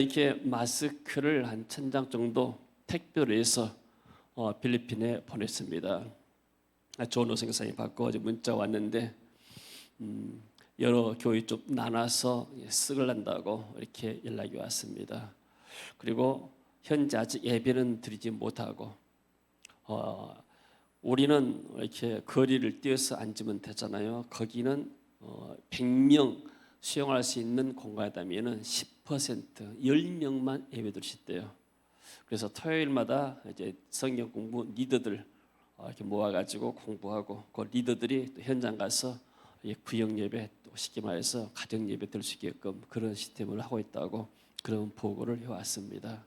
이렇게 마스크를 한 1,000장 정도 택배로 해서 필리핀에 보냈습니다. 좋은 생산이 받고 어제 문자 왔는데 여러 교회 좀 나눠서 쓰글란다고 이렇게 연락이 왔습니다. 그리고 현재 아직 예배는 드리지 못하고 우리는 이렇게 거리를 뛰어서 앉으면 되잖아요. 거기는 100명 수용할 수 있는 공간이라면 10%, 10명만 예배 드리셨대요. 그래서 토요일마다 이제 성경 공부 리더들 이렇게 모아가지고 공부하고 그 리더들이 또 현장 가서 구역 예배 또 쉽게 말해서 가정 예배 드릴 수 있게끔 그런 시스템을 하고 있다고 그런 보고를 해왔습니다.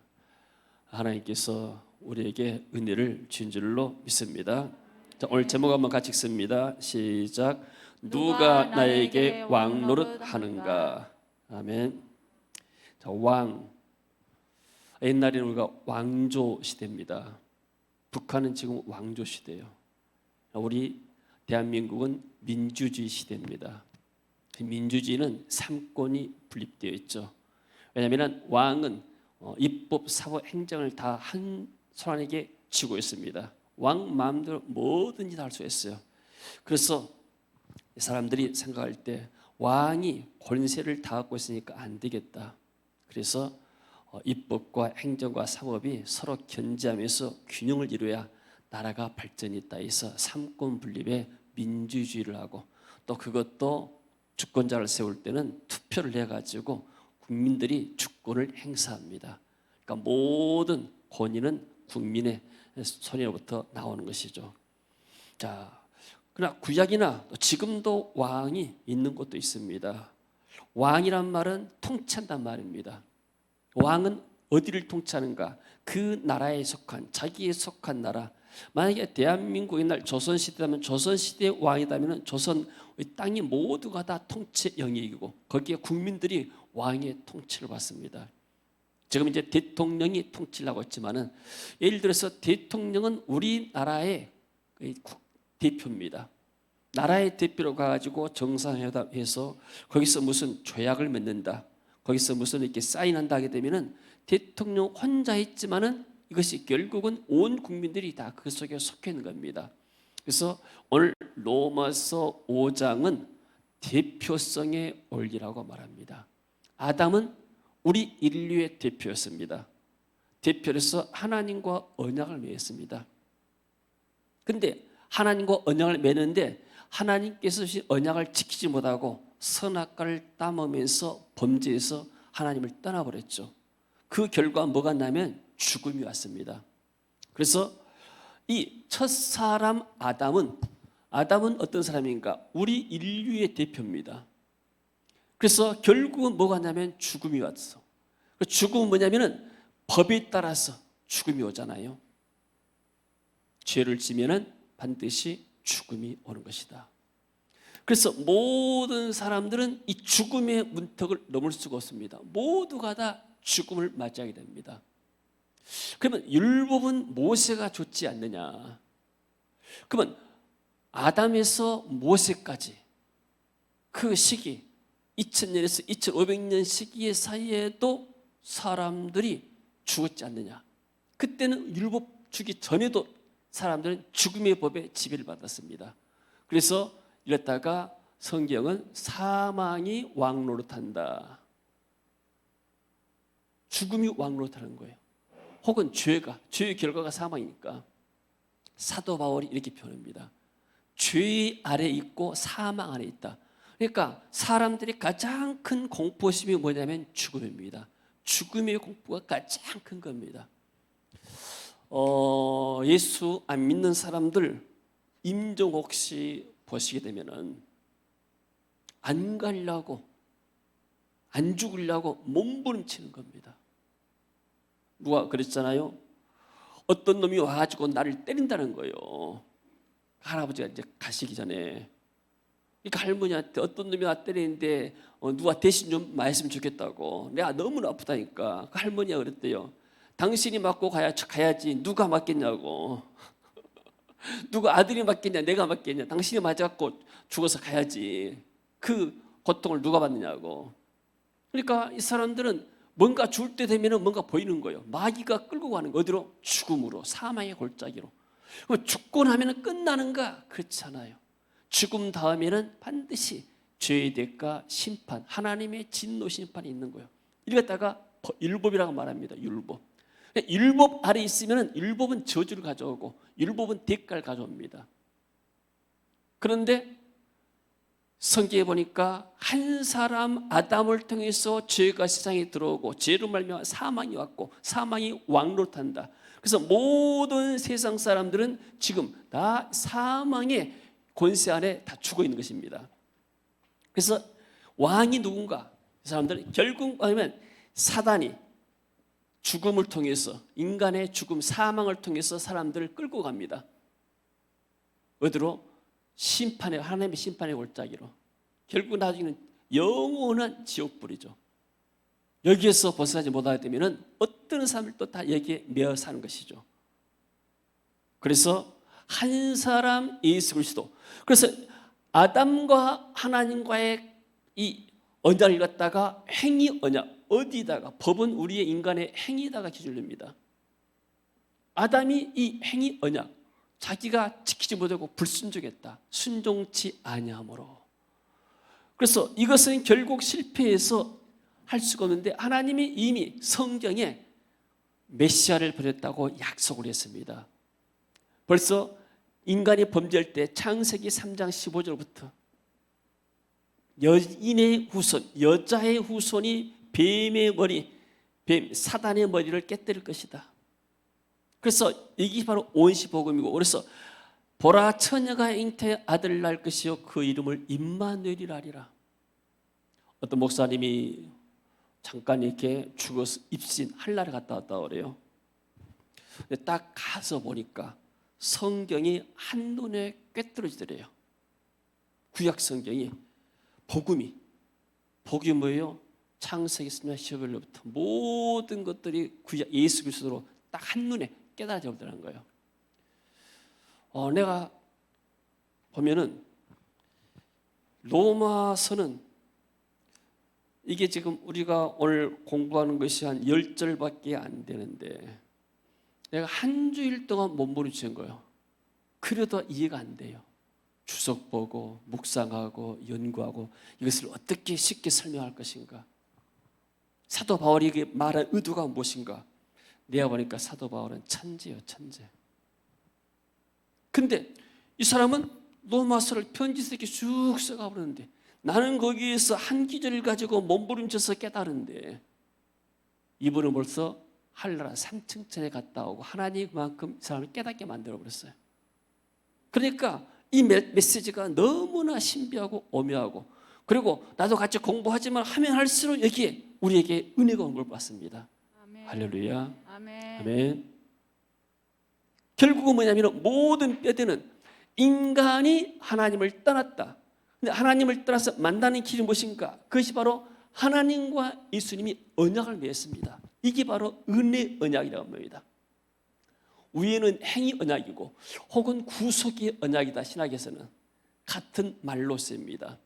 하나님께서 우리에게 은혜를 주신 줄로 믿습니다. 자, 오늘 제목 한번 같이 읽습니다. 시작. 누가 나에게 왕 노릇 하는가? 아멘. 자, 왕. 옛날에는 우리가 왕조 시대입니다. 북한은 지금 왕조 시대예요. 우리 대한민국은 민주주의 시대입니다. 민주주의는 삼권이 분립되어 있죠. 왜냐하면 왕은 입법, 사법, 행정을 다 한 손안에게 쥐고 있습니다. 왕 마음대로 뭐든지 다 할 수 있어요. 그래서 사람들이 생각할 때 왕이 권세를 다 갖고 있으니까 안 되겠다. 그래서 입법과 행정과 사법이 서로 견제하면서 균형을 이루어야 나라가 발전이 있다 해서 삼권 분립의 민주주의를 하고 또 그것도 주권자를 세울 때는 투표를 해가지고 국민들이 주권을 행사합니다. 그러니까 모든 권위는 국민의 손에로부터 나오는 것이죠. 자, 그러나 구약이나 지금도 왕이 있는 곳도 있습니다. 왕이란 말은 통치한단 말입니다. 왕은 어디를 통치하는가? 그 나라에 속한, 자기에 속한 나라. 만약에 대한민국 옛날 조선시대라면 조선시대의 왕이라면 조선 땅이 모두가 다 통치 영역이고 거기에 국민들이 왕의 통치를 받습니다. 지금 이제 대통령이 통치를 하고 있지만은 예를 들어서 대통령은 우리나라의 대표입니다. 나라의 대표로 가가지고 정상회담해서 거기서 무슨 조약을 맺는다. 거기서 무슨 이렇게 사인한다 하게 되면은 대통령 혼자 있지만은 이것이 결국은 온 국민들이 다 그 속에 속해 있는 겁니다. 그래서 오늘 로마서 5장은 대표성의 원리라고 말합니다. 아담은 우리 인류의 대표였습니다. 대표로서 하나님과 언약을 맺었습니다. 근데 하나님과 언약을 맺는데 하나님께서 주신 언약을 지키지 못하고 선악과를 따먹으면서 범죄해서 하나님을 떠나버렸죠. 그 결과 뭐가 나면 죽음이 왔습니다. 그래서 이 첫사람 아담은 어떤 사람인가? 우리 인류의 대표입니다. 그래서 결국은 뭐가 나면 죽음이 왔어. 그 죽음은 뭐냐면은 법에 따라서 죽음이 오잖아요. 죄를 지면은 반드시 죽음이 오는 것이다. 그래서 모든 사람들은 이 죽음의 문턱을 넘을 수가 없습니다. 모두가 다 죽음을 맞이하게 됩니다. 그러면 율법은 모세가 줬지 않느냐? 그러면 아담에서 모세까지 그 시기 2000년에서 2500년 시기의 사이에도 사람들이 죽었지 않느냐? 그때는 율법 주기 전에도 사람들은 죽음의 법에 지배를 받았습니다. 그래서 이랬다가 성경은 사망이 왕노릇한다. 죽음이 왕노릇하는 거예요. 혹은 죄의 결과가 사망이니까 사도 바울이 이렇게 표현합니다. 죄 아래 있고 사망 안에 있다. 그러니까 사람들이 가장 큰 공포심이 뭐냐면 죽음입니다. 죽음의 공포가 가장 큰 겁니다. 예수 안 믿는 사람들 임종옥 씨 보시게 되면은 안 가려고 안 죽으려고 몸부림치는 겁니다. 누가 그랬잖아요. 어떤 놈이 와가지고 나를 때린다는 거예요. 할아버지가 이제 가시기 전에. 그러니까 할머니한테 어떤 놈이 나 때리는데 누가 대신 좀 맞으면 좋겠다고. 내가 너무 아프다니까. 그 할머니가 그랬대요. 당신이 맞고 가야지 누가 맞겠냐고. 누가 아들이 맞겠냐 내가 맞겠냐. 당신이 맞아갖고 죽어서 가야지. 그 고통을 누가 받느냐고. 그러니까 이 사람들은 뭔가 줄 때 되면 뭔가 보이는 거예요. 마귀가 끌고 가는 거. 어디로? 죽음으로, 사망의 골짜기로. 그럼 죽고 나면 끝나는가? 그렇지 않아요. 죽음 다음에는 반드시 죄의 대가, 심판, 하나님의 진노 심판이 있는 거예요. 이걸 갖다가 율법이라고 말합니다. 율법. 율법 아래 있으면 율법은 저주를 가져오고 율법은 대가를 가져옵니다. 그런데 성경에 보니까 한 사람 아담을 통해서 죄가 세상에 들어오고 죄로 말미암아 사망이 왔고 사망이 왕노릇한다. 그래서 모든 세상 사람들은 지금 다 사망의 권세 안에 다 죽어 있는 것입니다. 그래서 왕이 누군가? 그 사람들은 결국 하면 사단이 죽음을 통해서 인간의 죽음, 사망을 통해서 사람들을 끌고 갑니다. 어디로? 심판의, 하나님의 심판의 골짜기로. 결국 나중에는 영원한 지옥불이죠. 여기에서 벗어나지 못하게 되면 어떤 사람들도 다 여기에 매어 사는 것이죠. 그래서 한 사람 예수 그리스도. 그래서 아담과 하나님과의 이 언약을 갖다가 행위 언약, 어디다가? 법은 우리의 인간의 행위에다가 기준을 냅니다. 아담이 이 행위 언약, 자기가 지키지 못하고 불순종했다. 순종치 아니함으로. 그래서 이것은 결국 실패해서 할 수가 없는데 하나님이 이미 성경에 메시아를 보냈다고 약속을 했습니다. 벌써 인간이 범죄할 때 창세기 3장 15절부터 여인의 후손, 여자의 후손이 뱀의 머리, 뱀, 사단의 머리를 깨뜨릴 것이다. 그래서 이게 바로 온시복음이고, 그래서 보라 처녀가 잉태의 아들을 낳을 것이요 그 이름을 임마누엘이라 하리라. 어떤 목사님이 잠깐 이렇게 죽어서 입신 한라를 갔다 왔다 그래요. 근데 딱 가서 보니까 성경이 한눈에 꿰뚫어지더래요. 구약 성경이 복음이 뭐예요? 창세기 3장 15절부터 모든 것들이 구약 예수 그리스도로 딱 한눈에 깨달아져 버리는 거예요. 내가 보면은 로마서는 이게 지금 우리가 오늘 공부하는 것이 한 10절밖에 안 되는데 내가 한 주일 동안 몸부림친 거예요. 그래도 이해가 안 돼요. 주석 보고 묵상하고 연구하고 이것을 어떻게 쉽게 설명할 것인가. 사도 바울이 말한 의도가 무엇인가. 내가 보니까 사도 바울은 천재예요, 천재. 근데 이 사람은 로마서를 편지서 이렇게 쭉 써가 버렸는데 나는 거기에서 한 기절을 가지고 몸부림쳐서 깨달은데 이분은 벌써 한나라 3층천에 갔다 오고 하나님이 그만큼 이 사람을 깨닫게 만들어 버렸어요. 그러니까 이 메시지가 너무나 신비하고 오묘하고 그리고 나도 같이 공부하지만 하면 할수록 여기에 우리에게 은혜가 온 걸 봤습니다. 아멘. 할렐루야. 아멘. 아멘. 결국은 뭐냐면 모든 뼈대는 인간이 하나님을 떠났다. 근데 하나님을 떠나서 만나는 길이 무엇인가? 그것이 바로 하나님과 예수님이 언약을 맺었습니다. 이게 바로 은혜 언약이라고 합니다. 위에는 행위 언약이고 혹은 구속의 언약이다. 신학에서는 같은 말로 씁니다.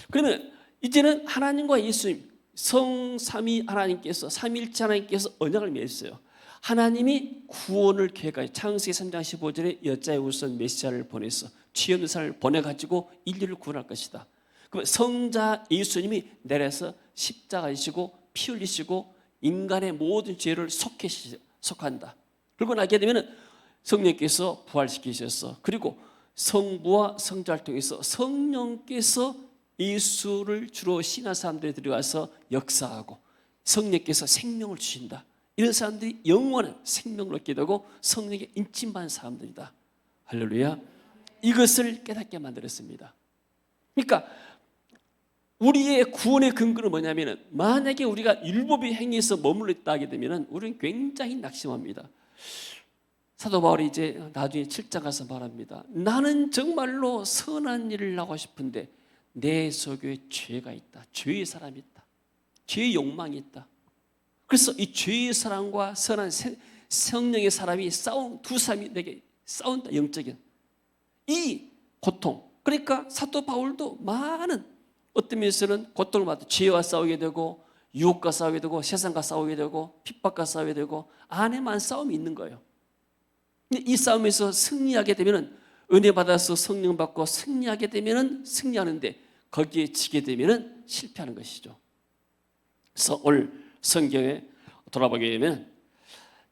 그러면 이제는 하나님과 예수님 성삼위 하나님께서 삼위일체 하나님께서 언약을 맺었어요. 하나님이 구원을 계획하여 창세기 3장 15절에 여자의 우선 메시아를 보내서 죄 없는 사람을 보내가지고 인류를 구원할 것이다. 그러면 성자 예수님이 내려서 십자가 지시고 피 흘리시고 인간의 모든 죄를 속한다. 그리고 나게 되면 성령께서 부활시키셔서 그리고 성부와 성자를 통해서 성령께서 예수를 주로 신한 사람들이 들어가서 역사하고 성령께서 생명을 주신다. 이런 사람들이 영원한 생명을 얻게 되고 성령에 인침받은 사람들이다. 할렐루야. 이것을 깨닫게 만들었습니다. 그러니까 우리의 구원의 근거는 뭐냐면 만약에 우리가 율법의 행위에서 머물러 있다 하게 되면 우리는 굉장히 낙심합니다. 사도 바울이 이제 나중에 7장 가서 말합니다. 나는 정말로 선한 일을 하고 싶은데 내 속에 죄가 있다. 죄의 사람이 있다. 죄의 욕망이 있다. 그래서 이 죄의 사람과 선한 성령의 사람이 두 사람이 내게 싸운다. 영적인 이 고통. 그러니까 사도 바울도 많은 어떤 면에서는 고통을 받아 죄와 싸우게 되고 유혹과 싸우게 되고 세상과 싸우게 되고 핍박과 싸우게 되고 안에만 싸움이 있는 거예요. 이 싸움에서 승리하게 되면 은혜 받아서 성령 받고 승리하게 되면 승리하는데 거기에 지게 되면 실패하는 것이죠. 그래서 오늘 성경에 돌아보게 되면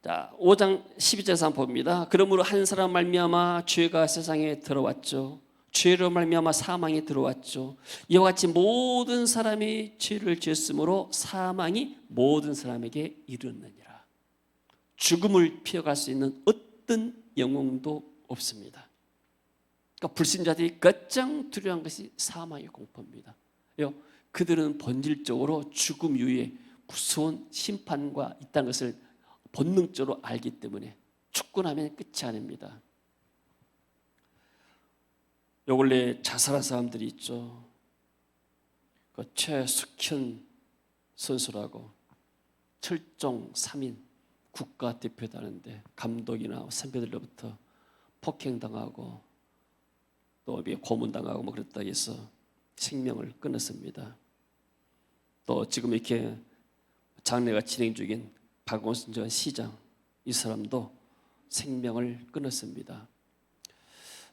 5장 12절에서 한번 봅니다. 그러므로 한 사람 말미암아 죄가 세상에 들어왔죠. 죄로 말미암아 사망이 들어왔죠. 이와 같이 모든 사람이 죄를 지었으므로 사망이 모든 사람에게 이르느니라. 죽음을 피해갈 수 있는 어떤 영웅도 없습니다. 그러니까 불신자들이 가장 두려워한 것이 사망의 공포입니다. 그들은 본질적으로 죽음 이후에 무서운 심판과 있다는 것을 본능적으로 알기 때문에 죽고 나면 끝이 아닙니다. 요 근래 자살한 사람들이 있죠. 그 최숙현 선수라고 철종 3인 국가대표도 하는데 감독이나 선배들로부터 폭행당하고 또 고문당하고 뭐 그랬다 해서 생명을 끊었습니다. 또 지금 이렇게 장례가 진행 중인 박원순 전 시장, 이 사람도 생명을 끊었습니다.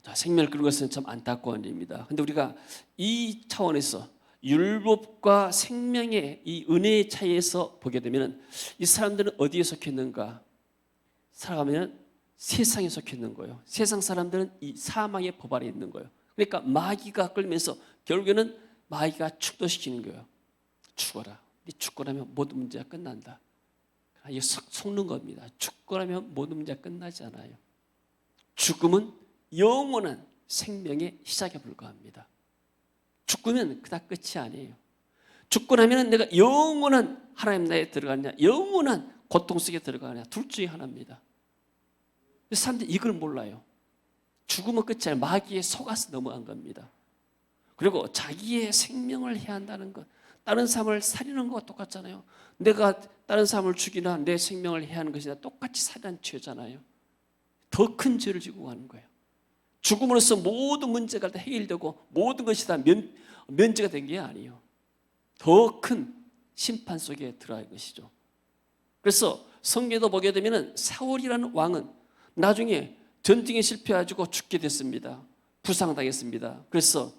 자, 생명을 끊은 것은 참 안타까운 일입니다. 그런데 우리가 이 차원에서 율법과 생명의 이 은혜의 차이에서 보게 되면 이 사람들은 어디에 속해 있는가? 살아가면 세상에 속해 있는 거예요. 세상 사람들은 이 사망의 법 아래 있는 거예요. 그러니까 마귀가 끌면서 결국에는 마귀가 축도시키는 거예요. 죽어라. 네 죽고 나면 모든 문제가 끝난다. 이게 속는 겁니다. 죽고 나면 모든 문제가 끝나지 않아요. 죽음은 영원한 생명의 시작에 불과합니다. 죽으면 그다 끝이 아니에요. 죽고 나면 내가 영원한 하나님 나라에 들어가느냐, 영원한 고통 속에 들어가느냐, 둘 중에 하나입니다. 사람들이 이걸 몰라요. 죽으면 끝이 아니에요. 마귀에 속아서 넘어간 겁니다. 그리고 자기의 생명을 해야 한다는 것, 다른 사람을 살리는 것과 똑같잖아요. 내가 다른 사람을 죽이나 내 생명을 해야 하는 것이나 똑같이 살인한 죄잖아요. 더 큰 죄를 지고 가는 거예요. 죽음으로써 모든 문제가 다 해결되고 모든 것이 다 면제가 된 게 아니에요. 더 큰 심판 속에 들어갈 것이죠. 그래서 성경에도 보게 되면 사울이라는 왕은 나중에 전쟁에 실패해가지고 죽게 됐습니다. 부상당했습니다. 그래서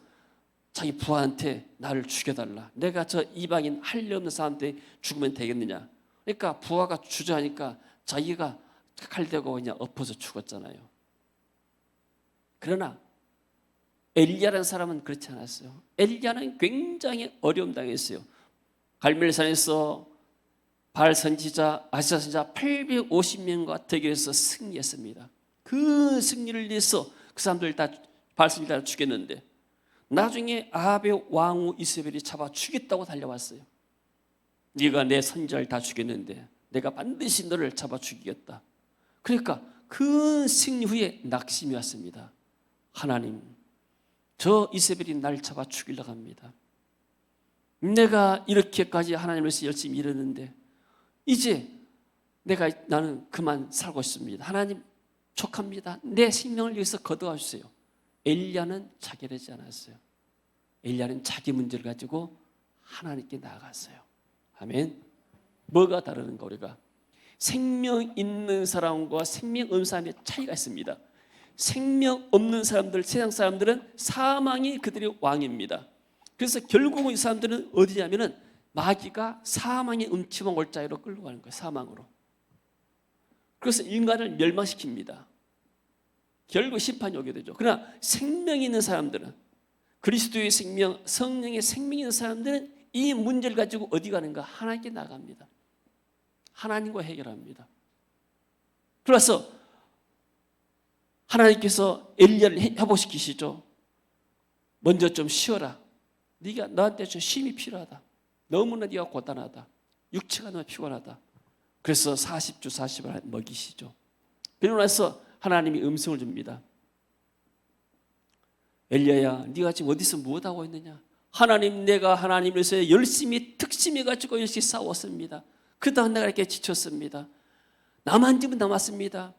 자기 부하한테 나를 죽여달라. 내가 저 이방인 할 일 없는 사람한테 죽으면 되겠느냐. 그러니까 부하가 주저하니까 자기가 칼 대고 그냥 엎어서 죽었잖아요. 그러나 엘리야라는 사람은 그렇지 않았어요. 엘리야는 굉장히 어려움 당했어요. 갈멜산에서 바알 선지자, 아시아 선지자 850명과 대결해서 승리했습니다. 그 승리를 위해서 그 사람들 다 바알 선지자를 죽였는데 나중에 아합의 왕후 이세벨이 잡아 죽였다고 달려왔어요. 네가 내 선지자를 다 죽였는데 내가 반드시 너를 잡아 죽이겠다. 그러니까 큰 승리 후에 낙심이 왔습니다. 하나님, 저 이세벨이 날 잡아 죽이려고 합니다. 내가 이렇게까지 하나님을 위해서 열심히 일했는데 이제 나는 그만 살고 싶습니다. 하나님 촉합니다. 내 생명을 위해서 거두어 주세요. 엘리야는 자결하지 않았어요. 엘리야는 자기 문제를 가지고 하나님께 나아갔어요. 아멘. 뭐가 다른가 우리가? 생명 있는 사람과 생명 없는 사람의 차이가 있습니다. 생명 없는 사람들, 세상 사람들은 사망이 그들의 왕입니다. 그래서 결국은 이 사람들은 어디냐면은 마귀가 사망의 음침한 골짜기로 끌고 가는 거예요. 사망으로. 그래서 인간을 멸망시킵니다. 결국 심판이 오게 되죠. 그러나 생명이 있는 사람들은, 그리스도의 생명, 성령의 생명이 있는 사람들은 이 문제를 가지고 어디 가는가? 하나님께 나갑니다. 하나님과 해결합니다. 그래서 하나님께서 엘리야를 회복시키시죠. 먼저 좀 쉬어라. 네가 나한테 좀 쉼이 필요하다. 너무나 네가 고단하다. 육체가 너무 피곤하다. 그래서 40주 40일 먹이시죠. 그러고 나서 하나님이 음성을 줍니다. 엘리야야, 네가 지금 어디서 무엇하고 있느냐? 하나님, 내가 하나님에서 열심히 특심해가지고 열심히 싸웠습니다. 그러다 내가 이렇게 지쳤습니다. 나만 지금 남았습니다.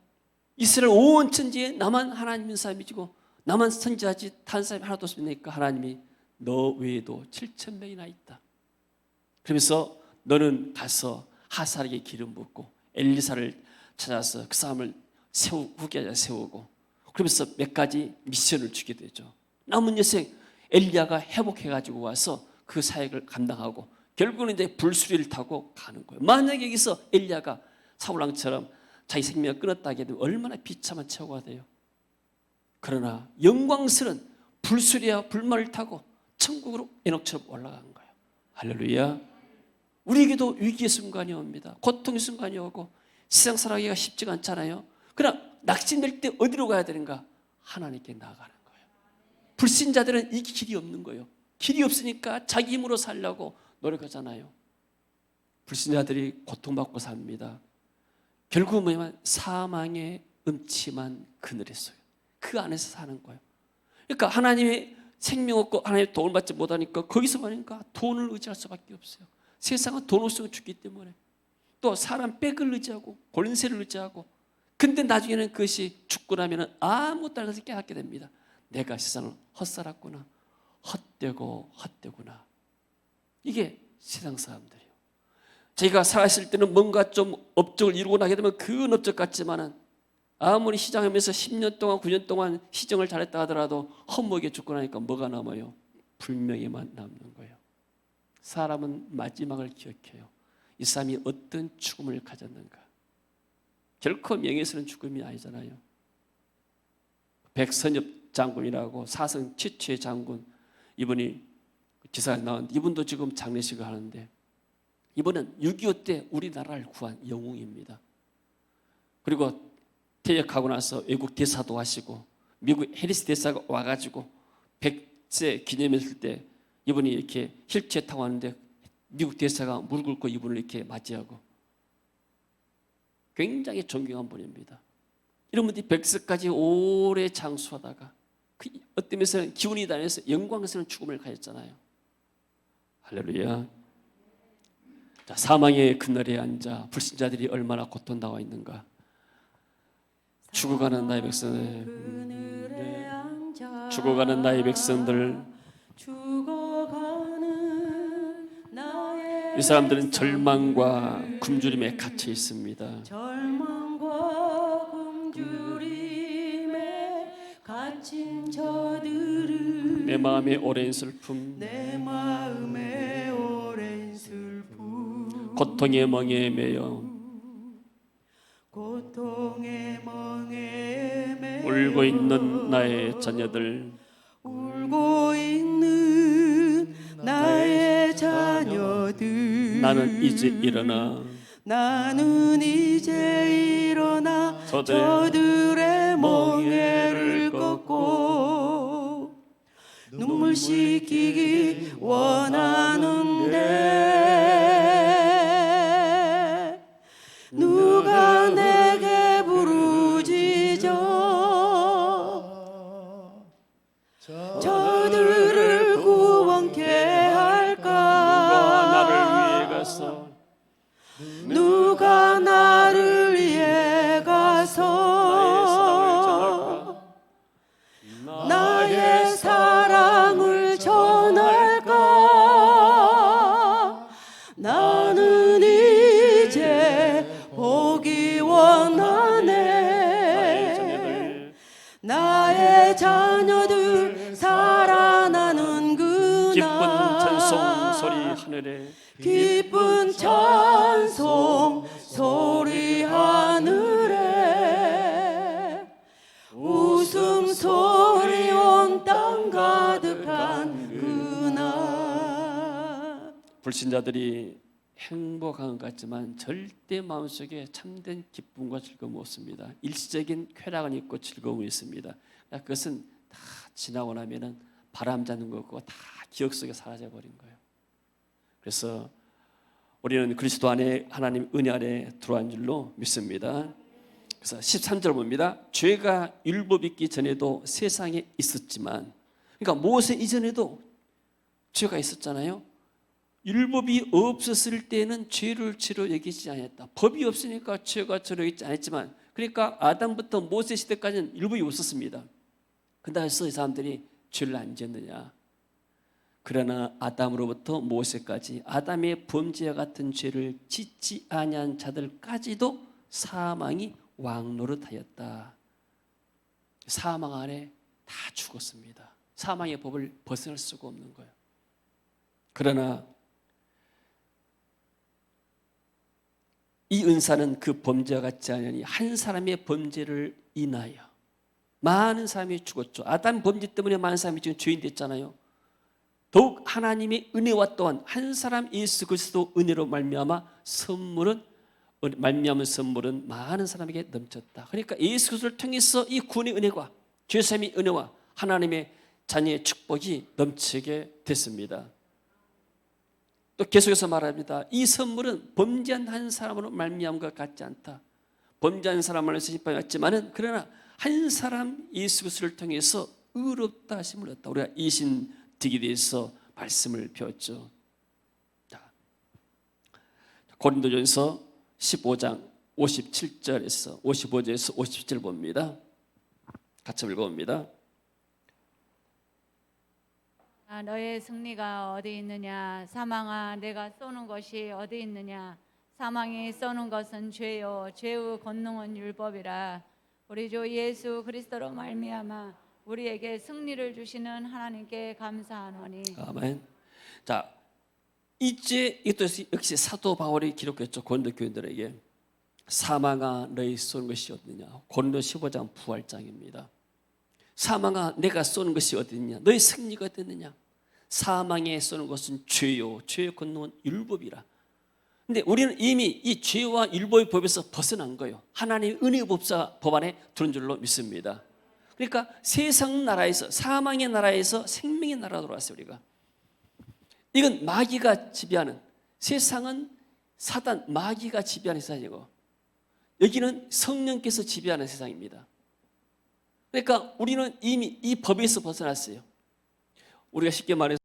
이스라엘 온 천지에 나만 하나님인 사람이지고 나만 선지하지 다른 사람이 하나도 없습니까? 하나님이 너 외에도 7,000명이나 있다. 그러면서 너는 가서 하사에게 기름 붓고 엘리사를 찾아서 그 사람을 후계자 세우고, 그러면서 몇 가지 미션을 주게 되죠. 남은 여생 엘리야가 회복해가지고 와서 그 사역을 감당하고 결국은 이제 불수리를 타고 가는 거예요. 만약에 여기서 엘리야가 사울왕처럼 자기 생명을 끊었다 하게 되면 얼마나 비참한 처우가 돼요. 그러나 영광스러운 불수리와 불말을 타고 천국으로 에녹처럼 올라간 거예요. 할렐루야. 우리에게도 위기의 순간이 옵니다. 고통의 순간이 오고 세상 살아가기가 쉽지가 않잖아요. 그러나 낙심될 때 어디로 가야 되는가? 하나님께 나아가는 거예요. 불신자들은 이 길이 없는 거예요. 길이 없으니까 자기 힘으로 살려고 노력하잖아요. 불신자들이 고통받고 삽니다. 결국은 뭐냐면 사망의 음침한 그늘에 쏘요. 그 안에서 사는 거예요. 그러니까 하나님의 생명 없고 하나님의 도움을 받지 못하니까 거기서 보니까 돈을 의지할 수밖에 없어요. 세상은 돈 없으면 죽기 때문에. 또 사람 빽을 의지하고 권세를 의지하고, 근데 나중에는 그것이 죽고 나면 아무것도 안 해서 깨닫게 됩니다. 내가 세상을 헛살았구나, 헛되구나. 이게 세상 사람들이에요. 저희가 살아있을 때는 뭔가 좀 업적을 이루고 나게 되면 그건 업적 같지만은 아무리 시장하면서 10년 동안 9년 동안 시정을 잘했다 하더라도 헛먹여 죽고 나니까 뭐가 남아요? 불명예만 남는 거예요. 사람은 마지막을 기억해요. 이 사람이 어떤 죽음을 가졌는가. 결코 명예스러운 죽음이 아니잖아요. 백선엽 장군이라고 사성 최초의 장군, 이분이 기사에 나왔는데 이분도 지금 장례식을 하는데, 이분은 6.25 때 우리나라를 구한 영웅입니다. 그리고 퇴역하고 나서 외국 대사도 하시고 미국 해리스 대사가 와가지고 100세 기념했을 때 이분이 이렇게 휠체어 타고 왔는데 미국 대사가 무릎 꿇고 이분을 이렇게 맞이하고, 굉장히 존경한 분입니다. 이런 분들이 100세까지 오래 장수하다가 어떤 면에서는 기운이 다녀서 영광스러운 죽음을 가졌잖아요. 할렐루야. 자, 사망의 그늘에 앉아 불신자들이 얼마나 고통당하고 있는가. 죽어가는 나의 백성들, 죽어가는 나의 백성들, 이 사람들은 절망과 굶주림에 갇혀 있습니다. 절망과 굶주림에 갇힌 저들은 내 마음의 오랜 슬픔, 내 마음의 오랜 슬픔, 고통의 멍에 매여 고통의 멍에 매여 울고 있는 나의 자녀들, 울고 있는 나의 자녀들, 나는 이제 일어나 나는 이제 일어나 저들의 멍에를 꺾고 눈물 씻기기 원하는데 누가 내게 부르짖어 저들을 구원케 할까? 누가 나를 위해 가서 나의 사랑을 전할까? 나는 이제 보기 원하네. 나의 자녀들 살아나는 그날 기쁜 찬송 소리 하늘에, 기쁜 찬송 소리 하늘에 웃음소리 온 땅 가득한 그날. 불신자들이 행복한 것 같지만 절대 마음속에 참된 기쁨과 즐거움이 없습니다. 일시적인 쾌락은 있고 즐거움이 있습니다. 그것은 다 지나고 나면은 바람 잡는 거고 다 기억 속에 사라져 버린 거예요. 그래서 우리는 그리스도 안에 하나님 은혜 안에 들어간 줄로 믿습니다. 그래서 13절 봅니다. 죄가 율법 있기 전에도 세상에 있었지만, 그러니까 모세 이전에도 죄가 있었잖아요. 율법이 없었을 때는 죄를 죄로 여기지 않았다. 법이 없으니까 죄가 죄로 여기지 않았지만, 그러니까 아담부터 모세 시대까지는 율법이 없었습니다. 그래서 이 사람들이 죄를 안 지었느냐. 그러나 아담으로부터 모세까지 아담의 범죄와 같은 죄를 짓지 아니한 자들까지도 사망이 왕노릇하였다. 사망 안에 다 죽었습니다. 사망의 법을 벗어날 수가 없는 거예요. 그러나 이 은사는 그 범죄와 같지 않으니 한 사람의 범죄를 인하여 많은 사람이 죽었죠. 아담 범죄 때문에 많은 사람이 지금 죄인 됐잖아요. 더욱 하나님의 은혜와 또한 한 사람 예수 그리스도 은혜로 말미암은 선물은 많은 사람에게 넘쳤다. 그러니까 예수 그리스도를 통해서 이 구원의 은혜와 죄사함의 은혜와 하나님의 자녀의 축복이 넘치게 됐습니다. 또 계속해서 말합니다. 이 선물은 범죄한 한 사람으로 말미암은 것 같지 않다. 범죄한 사람을 심판이 왔지만은 그러나 한 사람 예수 그리스도를 통해서 의롭다 하심을 얻었다. 우리가 이신득에 대해서 말씀을 배웠죠. 고린도전서 15장 57절에서 55절에서 57절 봅니다. 같이 읽어봅니다. 너의 승리가 어디 있느냐? 사망아, 내가 쏘는 것이 어디 있느냐? 사망이 쏘는 것은 죄요, 죄의 권능은 율법이라. 우리 주 예수 그리스도로 말미암아 우리에게 승리를 주시는 하나님께 감사하노니. 아멘. 자, 이제 이것도 역시 사도 바울이 기록했죠. 고린도 교인들에게. 사망아, 너희 쏘는 것이 어디냐? 고린도 15장 부활장입니다. 사망아, 내가 쏘는 것이 어디냐? 너희 승리가 어디냐? 사망에 쏘는 것은 죄요, 죄의 권능은 율법이라. 근데 우리는 이미 이 죄와 율법의 법에서 벗어난 거예요. 하나님의 은혜의 법 안에 들은 줄로 믿습니다. 그러니까 세상 나라에서, 사망의 나라에서 생명의 나라로 왔어요. 우리가 이건 마귀가 지배하는, 세상은 사단 마귀가 지배하는 세상이고 여기는 성령께서 지배하는 세상입니다. 그러니까 우리는 이미 이 법에서 벗어났어요. 우리가 쉽게 말해서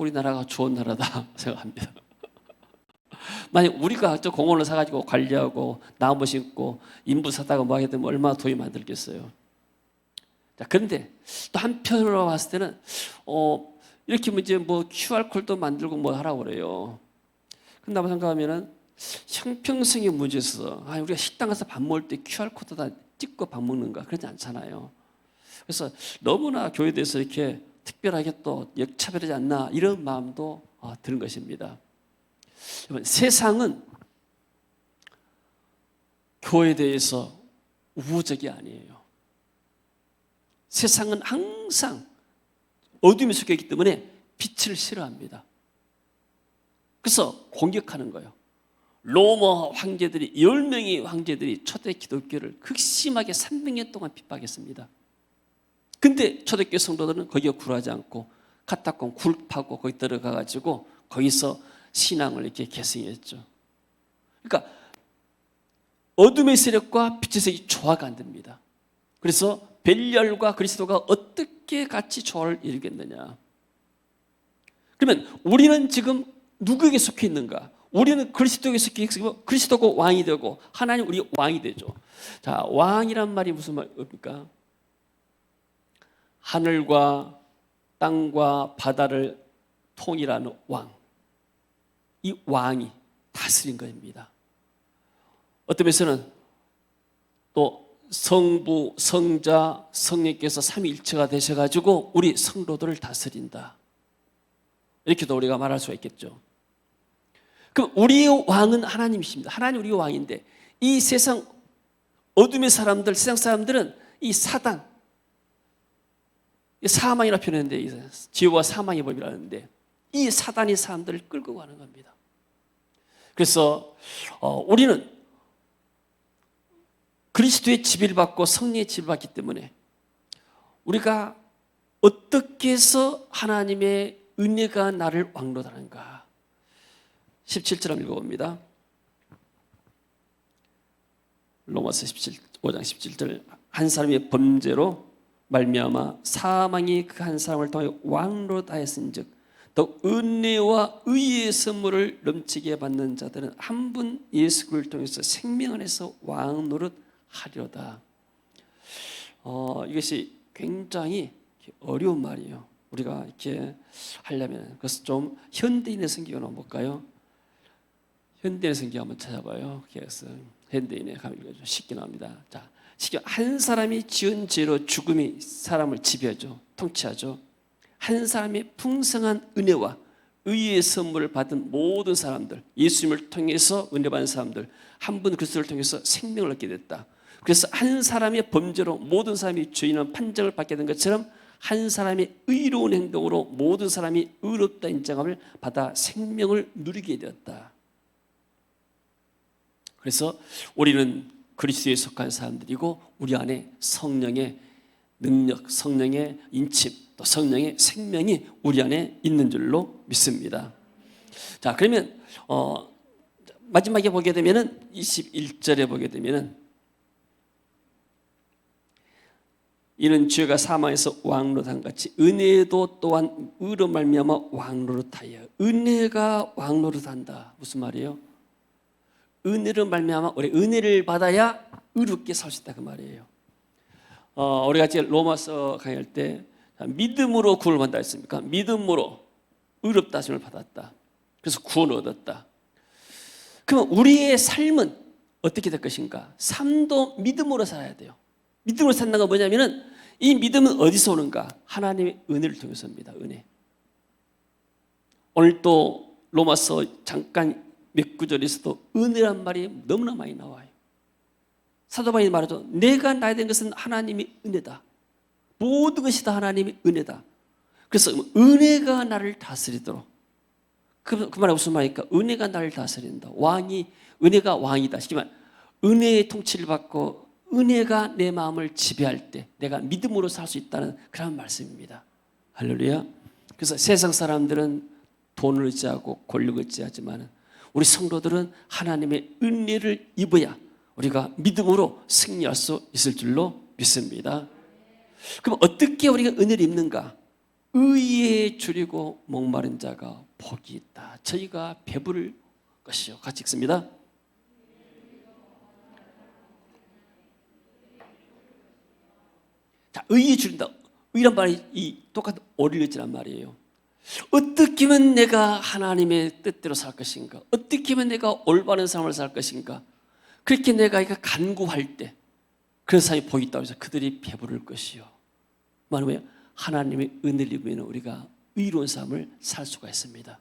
우리나라가 좋은 나라다 생각합니다. 만약 우리가 저 공원을 사가지고 관리하고 나무 심고 인부 사다가 뭐 하게 되면 얼마나 돈이 많이 들겠어요. 자, 그런데 또 한편으로 봤을 때는 이렇게 이제 뭐 QR코드도 만들고 뭐 하라고 그래요. 근데 한번 생각하면은 형평성의 문제에서 우리가 식당 가서 밥 먹을 때 QR코드다 찍고 밥 먹는가 그러지 않잖아요. 그래서 너무나 교회에 대해서 이렇게 특별하게 또 역차별하지 않나 이런 마음도 드는 것입니다. 세상은 교회에 대해서 우호적이 아니에요. 세상은 항상 어둠에 속해 있기 때문에 빛을 싫어합니다. 그래서 공격하는 거예요. 로마 황제들이 10명의 황제들이 초대 기독교를 극심하게 300년 동안 핍박했습니다. 근데 초대교회 성도들은 거기에 굴하지 않고 카타콤 굴 파고 거기 들어가가지고 거기서 신앙을 이렇게 계승했죠. 그러니까 어둠의 세력과 빛의 세력이 조화가 안 됩니다. 그래서 벨리알과 그리스도가 어떻게 같이 조화를 이루겠느냐. 그러면 우리는 지금 누구에게 속해 있는가? 우리는 그리스도에게 속해 있으면 그리스도가 왕이 되고 하나님 우리 왕이 되죠. 자, 왕이란 말이 무슨 말입니까? 하늘과 땅과 바다를 통일하는 왕. 이 왕이 다스린 것입니다. 어떤 면에서는 또 성부, 성자, 성령께서 삼위일체가 되셔가지고 우리 성도들을 다스린다. 이렇게도 우리가 말할 수가 있겠죠. 그럼 우리의 왕은 하나님이십니다. 하나님 우리의 왕인데 이 세상 어둠의 사람들, 세상 사람들은 이 사단, 사망이라 표현했는데 지옥과 사망의 법이라는데 이 사단이 사람들을 끌고 가는 겁니다. 그래서 우리는 그리스도의 지배를 받고 성령의 지배를 받기 때문에 우리가 어떻게 해서 하나님의 은혜가 나를 왕노하는가 17절 한번 읽어봅니다. 로마서 5장 17절 한 사람의 범죄로 말미암아 사망이 그 한 사람을 통해 왕노하였은즉 또 은혜와 의의 선물을 넘치게 받는 자들은 한 분 예수 그리스도를 통해서 생명 안에서 왕노릇하리로다. 이것이 굉장히 어려운 말이에요. 우리가 이렇게 하려면 그래서 좀 현대인의 성경을 한번 볼까요? 현대인의 성경 한번 찾아봐요. 그래서 현대인의 가면 쉽게 나옵니다. 자, 한 사람이 지은 죄로 죽음이 사람을 지배하죠. 통치하죠. 한 사람의 풍성한 은혜와 의의 선물을 받은 모든 사람들, 예수님을 통해서 은혜 받은 사람들, 한 분 그리스도를 통해서 생명을 얻게 됐다. 그래서 한 사람의 범죄로 모든 사람이 죄인은 판정을 받게 된 것처럼 한 사람의 의로운 행동으로 모든 사람이 의롭다 인정함을 받아 생명을 누리게 되었다. 그래서 우리는 그리스도에 속한 사람들이고 우리 안에 성령의 능력, 성령의 인침, 또 성령의 생명이 우리 안에 있는 줄로 믿습니다. 자, 그러면 마지막에 보게 되면은 21절에 보게 되면은 이는 죄가 사망에서 왕노릇한 같이 은혜도 또한 의로 말미암아 왕노릇하여. 은혜가 왕노릇한다. 무슨 말이에요? 은혜로 말미암아 우리 은혜를 받아야 의롭게 살 수 있다 그 말이에요. 우리가 지금 로마서 강의할 때 믿음으로 구원을 받는다 했습니까? 믿음으로 의롭다 하심을 받았다. 그래서 구원을 얻었다. 그러면 우리의 삶은 어떻게 될 것인가? 삶도 믿음으로 살아야 돼요. 믿음으로 산다는 건 뭐냐면은 이 믿음은 어디서 오는가? 하나님의 은혜를 통해서입니다. 은혜. 오늘 또 로마서 잠깐 몇 구절에서도 은혜란 말이 너무나 많이 나와요. 사도 바울이 말하죠. 내가 나야 된 것은 하나님의 은혜다. 모든 것이 다 하나님의 은혜다. 그래서 은혜가 나를 다스리도록. 그 말은 무슨 말입니까? 은혜가 나를 다스린다. 은혜가 왕이다. 하지만 은혜의 통치를 받고 은혜가 내 마음을 지배할 때 내가 믿음으로 살 수 있다는 그런 말씀입니다. 할렐루야. 그래서 세상 사람들은 돈을 의지하고 권력을 의지하지만 우리 성도들은 하나님의 은혜를 입어야 우리가 믿음으로 승리할 수 있을 줄로 믿습니다. 그럼 어떻게 우리가 은혜를 입는가? 의에 줄이고 목마른 자가 복이 있다. 저희가 배부를 것이요. 같이 읽습니다. 자, 의에 줄인다. 의란 말이 이 똑같은 오리지란 말이에요. 어떻게 하면 내가 하나님의 뜻대로 살 것인가? 어떻게 하면 내가 올바른 삶을 살 것인가? 그렇게 내가 간구할 때 그런 사람이 복이 있다고 해서 그들이 배부를 것이요. 말하면 하나님의 은혜를 입으면 우리가 의로운 삶을 살 수가 있습니다.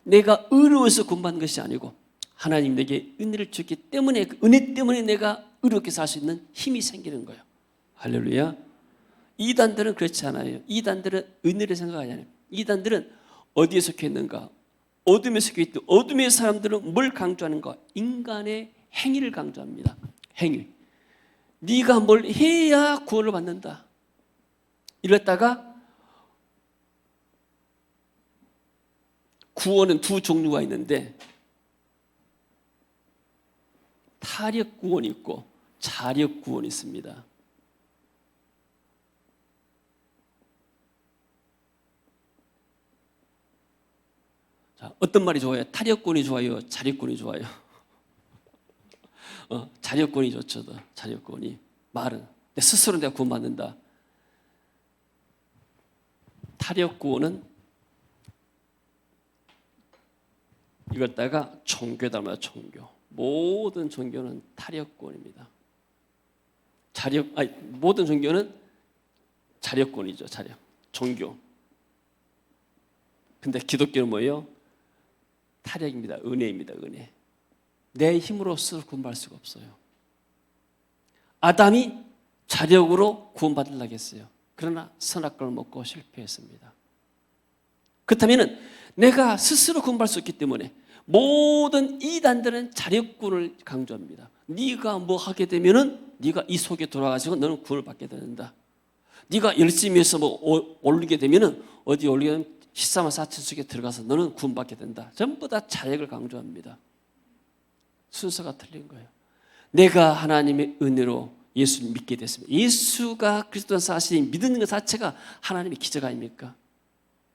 내가 의로워서 구원받는 것이 아니고 하나님 내게 은혜를 줬기 때문에 그 은혜 때문에 내가 의롭게 살 수 있는 힘이 생기는 거예요. 할렐루야. 이단들은 그렇지 않아요. 이단들은 은혜를 생각하지 않아요. 이단들은 어디에 속해 있는가? 어둠에 속해 있고 어둠의 사람들은 뭘 강조하는가? 인간의 행위를 강조합니다. 행위. 네가 뭘 해야 구원을 받는다. 이랬다가 구원은 두 종류가 있는데 타력 구원이 있고 자력 구원이 있습니다. 자, 어떤 말이 좋아요? 타력권이 좋아요? 자력권이 좋아요? 자력권이 좋죠. 자력권이. 말은 내 스스로 내가 구원받는다. 타력권은 이걸다가 종교다 말이야. 종교. 모든 종교는 타력권입니다. 모든 종교는 자력권이죠. 자력. 종교. 근데 기독교는 뭐예요? 타력입니다. 은혜입니다. 은혜. 내 힘으로 스스로 구원받을 수가 없어요. 아담이 자력으로 구원받으려고 했어요. 그러나 선악과를 먹고 실패했습니다. 그렇다면 내가 스스로 구원받을 수 있기 때문에 모든 이단들은 자력구원을 강조합니다. 네가 뭐 하게 되면은 네가 이 속에 돌아가시고 너는 구원을 받게 된다. 네가 열심히 해서 뭐 올리게 되면은 어디 올리면 13만 4천 속에 들어가서 너는 구원받게 된다. 전부 다 자력을 강조합니다. 순서가 틀린 거예요. 내가 하나님의 은혜로 예수를 믿게 됐습니다. 예수가 그리스도의 사실이 믿는 것 자체가 하나님의 기적 아닙니까?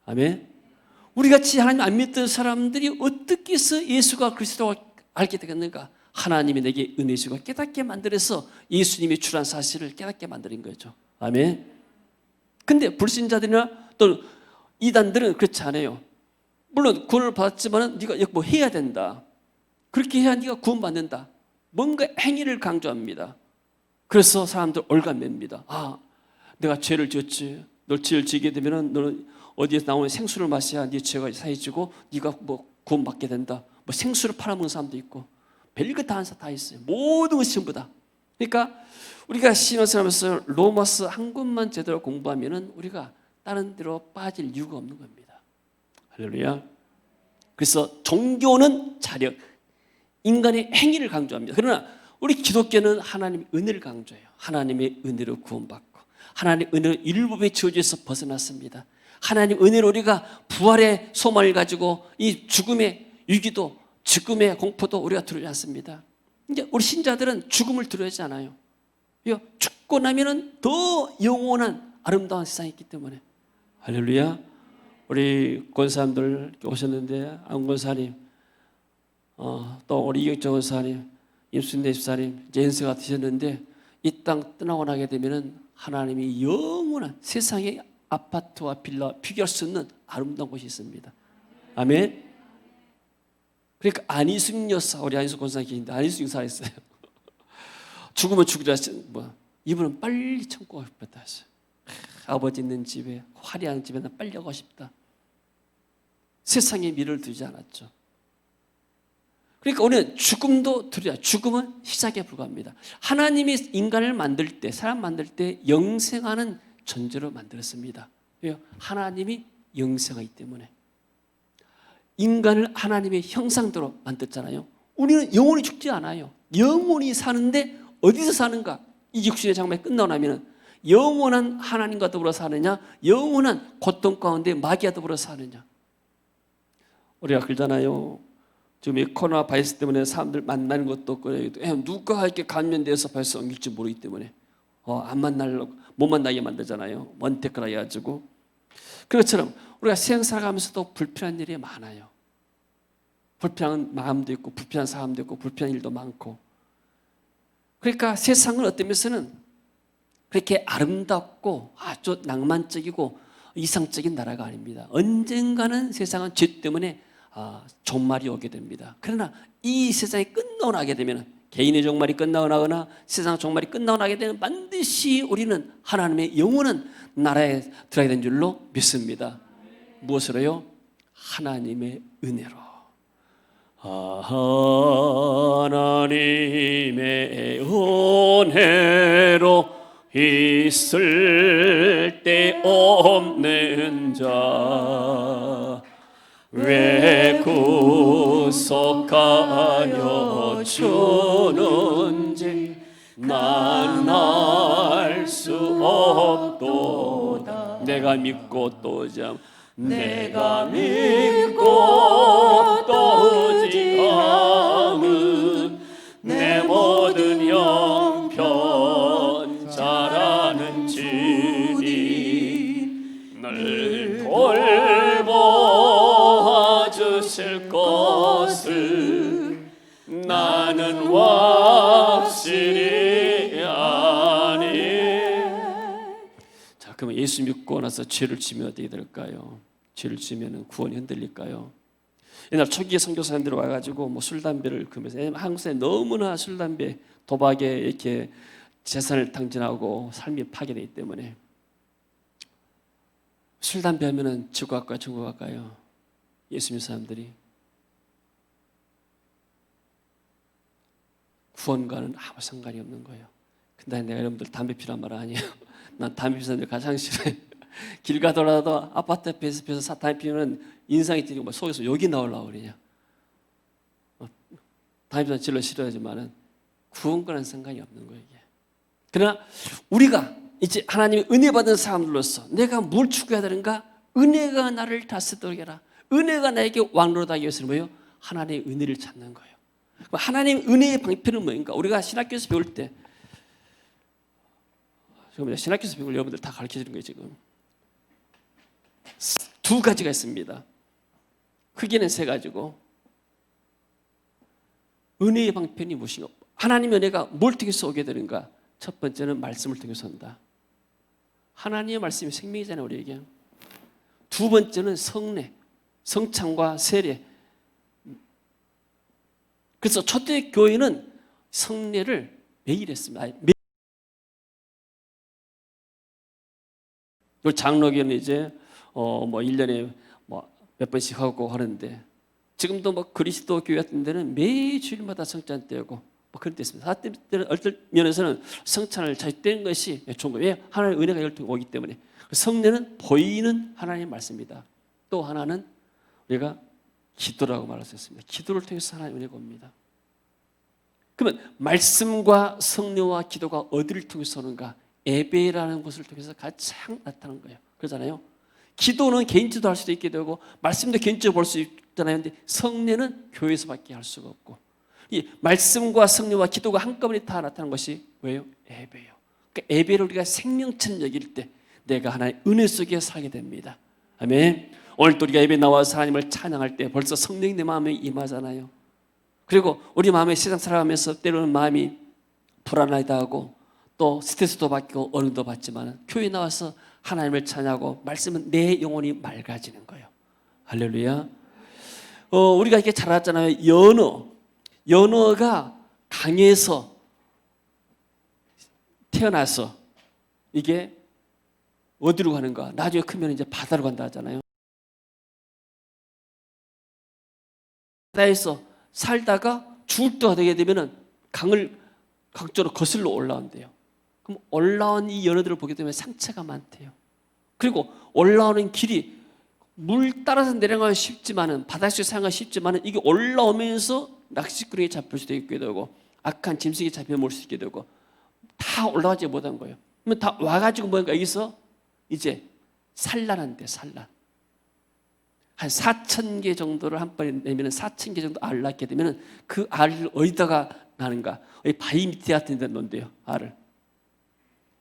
아멘. 우리 같이 하나님 안 믿던 사람들이 어떻게 해서 예수가 그리스도를 알게 되겠는가? 하나님이 내게 은혜 주시고 깨닫게 만들어서 예수님이 주란 사실을 깨닫게 만드는 거죠. 아멘. 근데 불신자들이나 또 이단들은 그렇지 않아요. 물론 구원을 받았지만 네가 뭐 해야 된다. 그렇게 해야 네가 구원받는다. 뭔가 행위를 강조합니다. 그래서 사람들 올가맵니다. 아, 내가 죄를 지었지. 너 죄를 지게 되면은 너는 어디에서 나오는 생수를 마셔야 네 죄가 사해지고 네가 뭐 구원받게 된다. 뭐 생수를 팔아먹는 사람도 있고 별것 다 있어요. 모든 것이 전부 다. 그러니까 우리가 신앙생활에서 로마서 한 권만 제대로 공부하면은 우리가 다른 데로 빠질 이유가 없는 겁니다. 할렐루야. 그래서 종교는 자력, 인간의 행위를 강조합니다. 그러나 우리 기독교는 하나님의 은혜를 강조해요. 하나님의 은혜로 구원받고 하나님의 은혜로 율법의 저주에서 벗어났습니다. 하나님 은혜로 우리가 부활의 소망을 가지고 이 죽음의 위기도 죽음의 공포도 우리가 두려워하지 않습니다. 이제 우리 신자들은 죽음을 두려워하지 않아요. 죽고 나면은 더 영원한 아름다운 세상이 있기 때문에. 할렐루야. 우리 권사님들 오셨는데 안 권사님, 또 우리 이경정 권사님, 임순대 집사님, 이제 연세가 드셨는데 이 땅 떠나고 나게 되면은 하나님이 영원한 세상의 아파트와 빌라 비교할 수 없는 아름다운 곳이 있습니다. 아멘. 그러니까 안희숙 여사, 우리 안희숙 권사님 계신데 안희숙 여사 있어요. 죽으면 죽으라 뭐 이분은 빨리 천국 가고 싶었다 했어요. 아버지 있는 집에 화려한 집에 나 빨리 가고 싶다. 세상에 미래를 두지 않았죠. 그러니까 우리는 죽음도 두려워. 죽음은 시작에 불과합니다. 하나님이 인간을 만들 때, 사람 만들 때 영생하는 존재로 만들었습니다. 왜요? 하나님이 영생하기 때문에. 인간을 하나님의 형상대로 만들었잖아요. 우리는 영원히 죽지 않아요. 영원히 사는데 어디서 사는가? 이 육신의 장막이 끝나고 나면 영원한 하나님과 더불어 사느냐, 영원한 고통 가운데 마귀와 더불어 사느냐. 우리가 그러잖아요. 지금 이 코로나 바이러스 때문에 사람들 만나는 것도 없고 누가 이렇게 감염돼서 바이러스 옮길지 모르기 때문에 못 만나게 만들잖아요. 먼테크라 해가지고 그것처럼 우리가 세상 살아가면서도 불편한 일이 많아요. 불편한 마음도 있고 불편한 사람도 있고 불편한 일도 많고. 그러니까 세상은 어떤 면에서는 그렇게 아름답고 아주 낭만적이고 이상적인 나라가 아닙니다. 언젠가는 세상은 죄 때문에 종말이 오게 됩니다. 그러나 이 세상이 끝나고 나게 되면, 개인의 종말이 끝나고 나거나 세상 종말이 끝나고 나게 되면 반드시 우리는 하나님의 영원한 나라에 들어가게 된 줄로 믿습니다. 무엇으로요? 하나님의 은혜로. 하나님의 은혜로 있을 데 없는 자 왜 구속하여 주는지 난 알 수 없도다. 내가 믿고 또 잠 내가 믿고 또 지감은 내 모든 형편 잘 아는 주님 늘 돌보아 주실 것을 나는 확실히 아니. 자, 그러면 예수 믿고 나서 죄를 지면 어떻게 될까요? 죄를 지면 구원이 흔들릴까요? 옛날 초기에 선교사님들이 와가지고 뭐 술 담배를 금해서, 한국 사람이 너무나 술 담배 도박에 이렇게 재산을 탕진하고 삶이 파괴되기 때문에 술 담배 하면은 지옥 갈까요, 천국 갈까요? 예수 믿는 사람들이 구원과는 아무 상관이 없는 거예요. 근데 내가 여러분들 담배 피란 말 아니에요. 난 담배 피는 사람들 가장 싫어해. 길 가더라도 아파트 앞에서 담배 피우면 인상이 찌고 속에서 욕이 나오려고 그러냐. 담배 피우는 질러 싫어하지만은 구원과는 상관이 없는 거예요. 이게. 그러나 우리가 이제 하나님의 은혜 받은 사람들로서 내가 뭘 추구해야 되는가? 은혜가 나를 다스리도록 해라. 은혜가 나에게 왕노릇하기 위해서는 뭐예요? 하나님의 은혜를 찾는 거예요. 하나님의 은혜의 방편은 뭐인가? 우리가 신학교에서 배울 때, 지금 신학교에서 배울 여러분들 다 가르쳐주는 거예요. 지금 두 가지가 있습니다. 크게는 세 가지고, 은혜의 방편이 무엇인가? 하나님의 은혜가 뭘 통해서 오게 되는가? 첫 번째는 말씀을 통해서 온다. 하나님의 말씀이 생명이잖아요, 우리에게. 두 번째는 성례, 성찬과 세례. 그래서 초대 교회는 성례를 매일 했습니다. 장로교는 이제 뭐 1년에 뭐 몇 번씩 하고 하는데, 지금도 뭐 그리스도 교회 같은 데는 매 주일마다 성찬 떼고 뭐 그런 데 있습니다. 어떤 면에서는 성찬을 자주 떼는 것이 좋은 거예요. 왜? 하나님의 은혜가 열통 오기 때문에. 성례는 보이는 하나님의 말씀입니다. 또 하나는 우리가 기도라고 말할 수 있습니다. 기도를 통해서 하나님의 은혜가 옵니다. 그러면 말씀과 성례와 기도가 어디를 통해서 오는가? 예배라는 것을 통해서 가장 나타나는 거예요. 그러잖아요. 기도는 개인적으로 할 수도 있게 되고 말씀도 개인적으로 볼 수 있잖아요. 근데 성례는 교회에서밖에 할 수가 없고, 이 말씀과 성례와 기도가 한꺼번에 다 나타나는 것이 뭐예요? 예배예요. 그러니까 예배를 우리가 생명처럼 여길 때 내가 하나의 은혜 속에 살게 됩니다. 아멘. 오늘 또 우리가 예배 나와서 하나님을 찬양할 때 벌써 성령이 내 마음에 임하잖아요. 그리고 우리 마음에 세상 살아가면서 때로는 마음이 불안하다 하고 또 스트레스도 받고 어려움도 받지만 교회 나와서 하나님을 찬양하고 말씀은 내 영혼이 맑아지는 거예요. 할렐루야. 우리가 이렇게 잘 알았잖아요. 연어가 강에서 태어나서 이게 어디로 가는가? 나중에 크면 이제 바다로 간다 하잖아요. 바다에서 살다가 죽을 때가 되게 되면은 강 쪽으로 거슬러 올라온대요. 그럼 올라온 이 연어들을 보게 되면 상처가 많대요. 그리고 올라오는 길이 물 따라서 내려가기 쉽지만은, 바닷속에 사용하기 쉽지만은, 이게 올라오면서 낚시꾼에게 잡힐 수도 있게 되고 악한 짐승이 잡혀 먹을 수 있게 되고 다 올라가지 못한 거예요. 그러면 다 와가지고 뭔가 여기서 이제 산란한대. 산란. 한 4,000개 정도를 한 번에 내면 4,000개 정도 알을 낳게 되면 그 알을 어디다가 나는가? 바위 밑에 같은 데 놓는데요, 알을.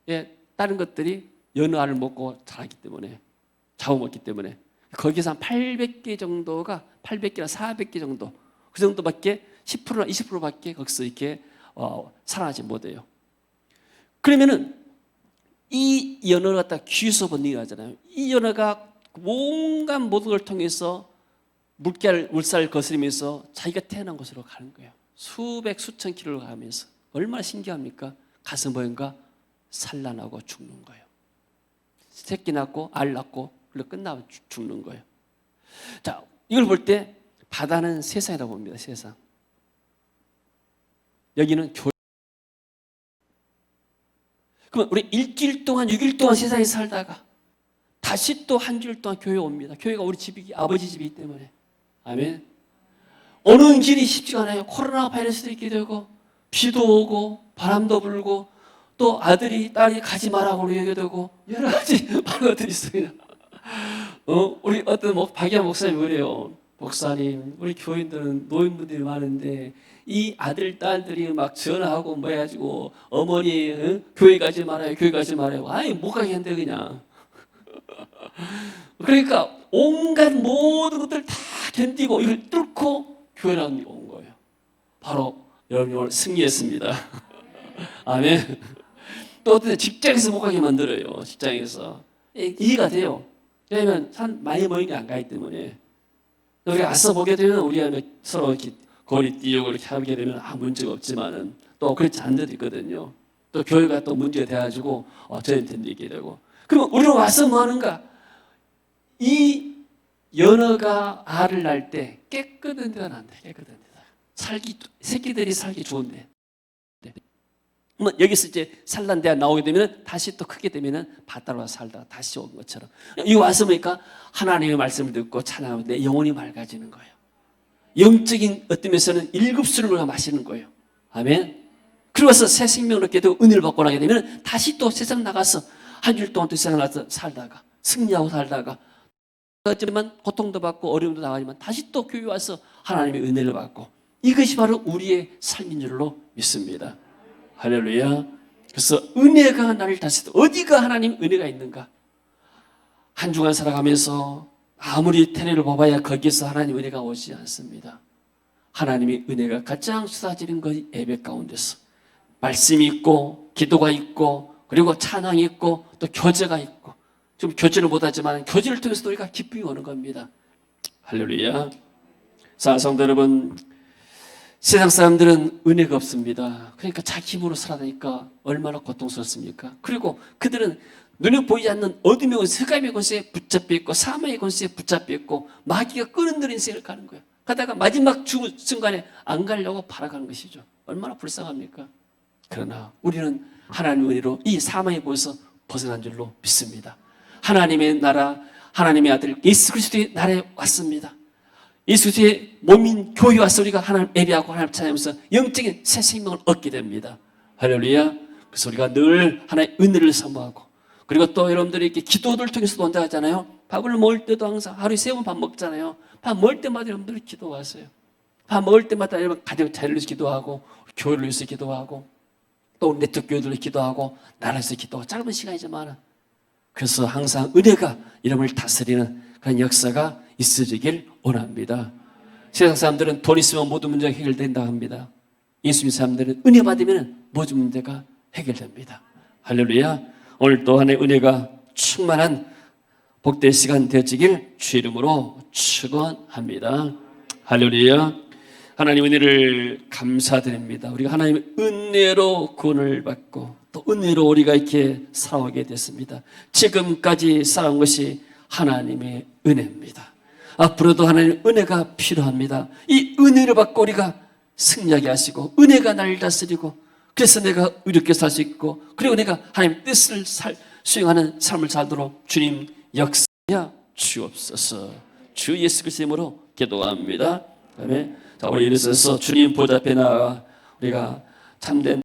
예, 다른 것들이 연어 알을 먹고 자라기 때문에 잡아먹기 때문에 거기서 한 800개 정도가 800개나 400개 정도 그 정도밖에 10%나 20%밖에 거기서 이렇게 살아나지 못해요. 그러면은 이 연어가 딱 귀에서 번능이 하잖아요. 이 연어가 온갖 모든 걸 통해서 물살을 거스르면서 자기가 태어난 곳으로 가는 거예요. 수백 수천 킬로를 가면서 얼마나 신기합니까? 가서 뭐인가 산란하고 죽는 거예요. 새끼 낳고 알 낳고 그리고 끝나면 죽는 거예요. 자, 이걸 볼 때 바다는 세상이라고 봅니다. 세상. 여기는 교회. 그러면 우리 일주일 동안 6일 동안 세상에 살다가 다시 또 한 주일 동안 교회 옵니다. 교회가 우리 집이기 아버지 집이기 때문에. 아멘. 오는 길이 쉽지가 않아요. 코로나 바이러스도 있게 되고 비도 오고 바람도 불고 또 아들이 딸이 가지 말라고 얘기도 되고 여러 가지 많은 것들이 있어요. 우리 어떤 박야 목사님이 그래요. 목사님, 우리 교인들은 노인분들이 많은데 이 아들 딸들이 막 전화하고 뭐 해가지고 어머니 교회 가지 말아요, 교회 가지 말아요. 아니 못 가게 한대 그냥. 그러니까 온갖 모든 것들 다 견디고 이걸 뚫고 교회라는 게 온 거예요. 바로 여러분이 오늘 승리했습니다. 아멘. 또 어떤 직장에서 못 가게 만들어요. 직장에서 이해가 돼요. 왜냐하면 산 많이 모인 게 안 가기 때문에. 우리가 앞서 보게 되면 우리가 서로 이렇게 거리 띄우고 이렇게 하게 되면 문제가 없지만은 또 그렇지 않은 데도 있거든요. 또 교회가 또 문제가 돼가지고 저희한테 얘기게 되고. 그럼 우리는 와서 뭐 하는가? 이 연어가 알을 낳을 때 깨끗한 데가 난대. 깨끗한 데다. 새끼들이 살기 좋은데. 여기서 이제 산란 데가 나오게 되면 다시 또 크게 되면은 바다로 와서 살다가 다시 온 것처럼. 이 와서 보니까 하나님의 말씀을 듣고 찬양하면 내 영혼이 맑아지는 거예요. 영적인 어떤 면에서는 7술을 우리가 마시는 거예요. 아멘. 그리고 와서 새 생명을 얻게 되고 은혜를 받고 나게 되면 다시 또 세상 나가서 한 주일 동안 또 세상 나가서 살다가 승리하고 살다가 하지만 고통도 받고 어려움도 당하지만 다시 또 교회 와서 하나님의 은혜를 받고 이것이 바로 우리의 삶인 줄로 믿습니다. 할렐루야. 그래서 은혜가 나를 다스린다. 어디가 하나님 은혜가 있는가? 한 주간 살아가면서 아무리 테레를 봐봐야 거기에서 하나님 은혜가 오지 않습니다. 하나님의 은혜가 가장 쏟아지는 것이 예배 가운데서 말씀이 있고 기도가 있고 그리고 찬양이 있고 또 교제가 있고 좀 교제를 못하지만 교제를 통해서 우리가 기쁨이 오는 겁니다. 할렐루야. 자, 성도 여러분, 세상 사람들은 은혜가 없습니다. 그러니까 자기 힘으로 살아가니까 얼마나 고통스럽습니까? 그리고 그들은 눈에 보이지 않는 어둠의 권세, 흑암의 권세에 붙잡혀 있고 사망의 권세에 붙잡혀 있고 마귀가 끌어들인 인생을 가는 거예요. 가다가 마지막 죽을 순간에 안 가려고 바라가는 것이죠. 얼마나 불쌍합니까? 그러나 우리는 하나님의 은혜로 이 사망의 권세에서 벗어난 줄로 믿습니다. 하나님의 나라, 하나님의 아들 예수 그리스도의 나라에 왔습니다. 예수 그리스도의 몸인 교회에 와서 우리가 하나님 예배하고 하나님 찬양하면서 영적인 새 생명을 얻게 됩니다. 할렐루야. 그래서 우리가 늘 하나님의 은혜를 사모하고 그리고 또 여러분들이 이렇게 기도를 통해서도 온다 하잖아요. 밥을 먹을 때도 항상 하루에 3번 밥 먹잖아요. 밥 먹을 때마다 여러분들이 기도하세요. 밥 먹을 때마다 여러분 가정 자리를 위해서 기도하고 교회를 위해서 기도하고 또 네트워크 교회들을 기도하고 나라에서 기도하고 짧은 시간이지만 그래서 항상 은혜가 여러분을 다스리는 그런 역사가 있어지길 원합니다. 세상 사람들은 돈 있으면 모든 문제가 해결된다 합니다. 예수 믿는 사람들은 은혜 받으면 모든 문제가 해결됩니다. 할렐루야. 오늘 또 하나의 은혜가 충만한 복된 시간 되어지길 주 이름으로 축원합니다. 할렐루야. 하나님 은혜를 감사드립니다. 우리가 하나님의 은혜로 구원을 받고 또 은혜로 우리가 이렇게 살아오게 됐습니다. 지금까지 살아온 것이 하나님의 은혜입니다. 앞으로도 하나님의 은혜가 필요합니다. 이 은혜를 받고 우리가 승리하게 하시고 은혜가 나를 다스리고 그래서 내가 이렇게 살 수 있고 그리고 내가 하나님 뜻을 수행하는 삶을 살도록 주님 역사하여 주옵소서. 주 예수 그리스도의 이름으로 기도합니다. 아멘. 자, 우리 일어서서 주님 보좌 앞에 나가 우리가 참된